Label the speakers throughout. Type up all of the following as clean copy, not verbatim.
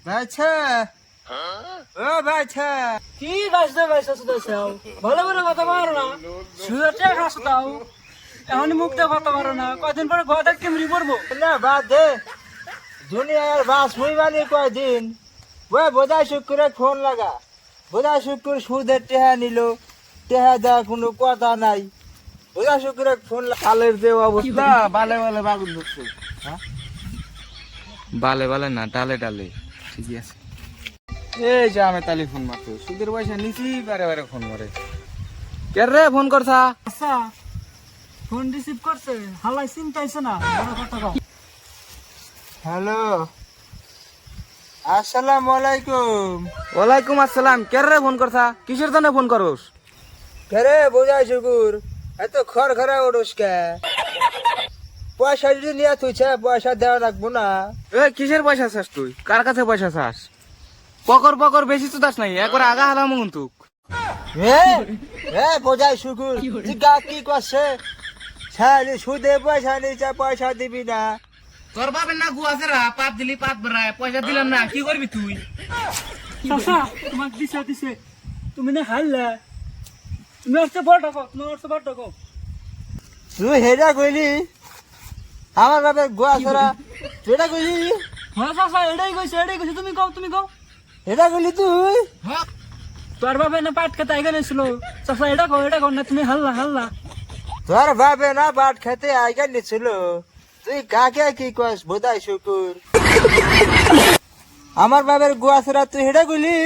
Speaker 1: বাছা ও বাছা
Speaker 2: কি বাজতে বাইসা শুধাইছাও ভালো করে কথা পারো না শুয়ে খাস দাও এখন মুখতে কথা পারো না কয়দিন পরে ঘরটা কেমনি পড়বো
Speaker 1: না বাদ দে দুনিয়ার বাস মুইবানি কয়দিন ওই বোধা শুক্রে ফোন লাগা বোধা শুক্র সুদের টেহা নিল টেহা দেওয়া কোনো কথা নাই বোধা শুক্রে ফোন কালের যে অবস্থা বালে বালে বাগুন ঢুকছে
Speaker 3: বালে বালে না ডালে ডালে ঠিকই আছে।
Speaker 1: এই যে আমি তালি ফোন মারতো সুদের পয়সা নিছি বারে বারে ফোন মারে
Speaker 3: কে রে ফোন করছা?
Speaker 2: আচ্ছা ফোন রিসিভ করছে হালাই চিন্তাইছে না বড় কথা কও
Speaker 1: হ্যালো আসসালামু আলাইকুম
Speaker 3: ওয়ালাইকুম আসসালাম। কে রে ফোন করছা? কিসের জন্য ফোন করোস?
Speaker 1: কেরে বোঝা শুকুর এত খর খরা ওড়স কে পয়সা যদি নিয়ে তুইছে পয়সা দেওয়া রাখবো না
Speaker 3: এ কিসের পয়সা চাস তুই? কার কাছে পয়সা চাস? পকর পকর বেশি তো দাস নাই, একবার আগা হালাম কিন্তু।
Speaker 1: বোঝাই শুকুর তুই গা কি করছে ছাড়ি সুদে পয়সা নিচে পয়সা দিবি না
Speaker 3: তোর বাপের না গুয়া আছে রা, পাত দিলি পাত বেড়ায়, পয়সা দিলাম না, কি করবি তুই?
Speaker 2: চাচা তোমাকে দিছে দিছে তুমি না হারলে তুমি আসছে বড় টাকা তুমি আসছে বড় টাকা
Speaker 1: তুই হেরা কইলি আমার বাপের গোয়া ছড়া তুই এটা কইলি
Speaker 2: হ্যাঁ চাচা এটাই কইছে তুমি কও
Speaker 1: এটা কইলি তুই
Speaker 2: তোর বাবা না পাট খেতে আইগা নিছিল চাচা এটা কও না তুমি হাল্লা
Speaker 1: তোর বাপে না বাট খেতে আইগা নিছিল তুই কাকে কি কস বোধাই শুকুর আমার বাপের গোয়া ছড়া তুই হেটা কইলি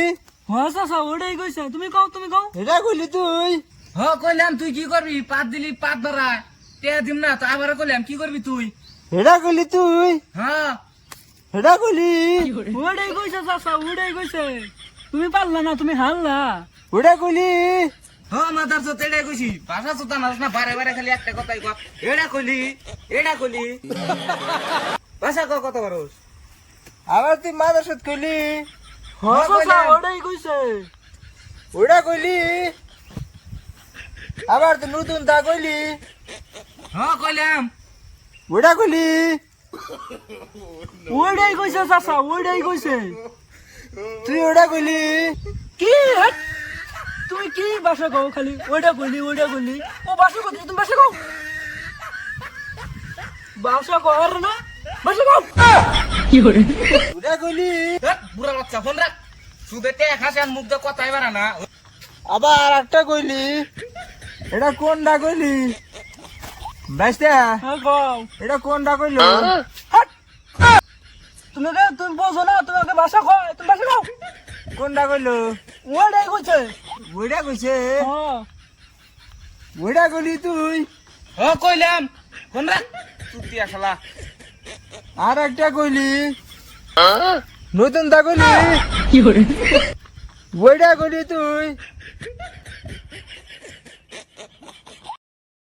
Speaker 2: হ্যাঁ চাচা ওটাই কইছে তুমি কও
Speaker 1: হেটা কইলি তুই
Speaker 3: হ কইলাম তুই কি করবি? পাত দিলি পাত বেড়ায়, তে দিম না তো আবার কইলাম কি করবি তুই?
Speaker 1: হেটা কইলি তুই
Speaker 3: হ্যাঁ
Speaker 1: হেটা কইলি
Speaker 2: ওটাই কইছে চাচা ওটাই কইছে তুমি পারলা না তুমি হারলা
Speaker 1: ওটা কইলি
Speaker 3: হ্যাঁ মাদার তো তেড়ে কইছি, ভাষা তো জানাস না, বারে বারে খালি একটা কথাই কয়, এটা কইলি ভাষা কত পারোস?
Speaker 1: আবার তুই মাদার সাথে কইলি
Speaker 2: হ্যাঁ চাচা ওটাই কইছে
Speaker 1: ওটা কইলি আবার তুই নতুন দা কইলি
Speaker 3: হ্যাঁ কইলাম।
Speaker 1: ওটা কইলি
Speaker 2: ওটাই কইছে চাচা ওটাই কইছে
Speaker 1: তুই ওটা কইলি
Speaker 2: কি হেট? তুমি কি ভাষা কও খালি ওটা কইলি ও ভাষা কও তুমি ভাষা কও আর না ভাষা কও
Speaker 1: ওটা কইলি
Speaker 3: বুড়া বাচ্চা ফোন রাখ, সুদে তে খাসে মুখ দিয়ে কথাই বাড়া না।
Speaker 1: আবার একটা কইলি এটা কোনটা কইলি বাইস্তা
Speaker 2: হ্যাঁ কও
Speaker 1: এটা কোনটা কইলো
Speaker 2: হাট! তুমি বোঝো না তুমি ওকে ভাষা কও তুমি ভাষা কও
Speaker 1: কোনটা কইলো
Speaker 2: ওটাই কইছে
Speaker 1: ওইটা কইছে
Speaker 2: হ্যাঁ
Speaker 1: ওইটা কইলি তুই
Speaker 3: হ্যাঁ কইলাম ফোন রাখ, চুক্তি আসলা।
Speaker 1: আর একটা কইলি নতুন দা কইলি ওইটা কইলি তুই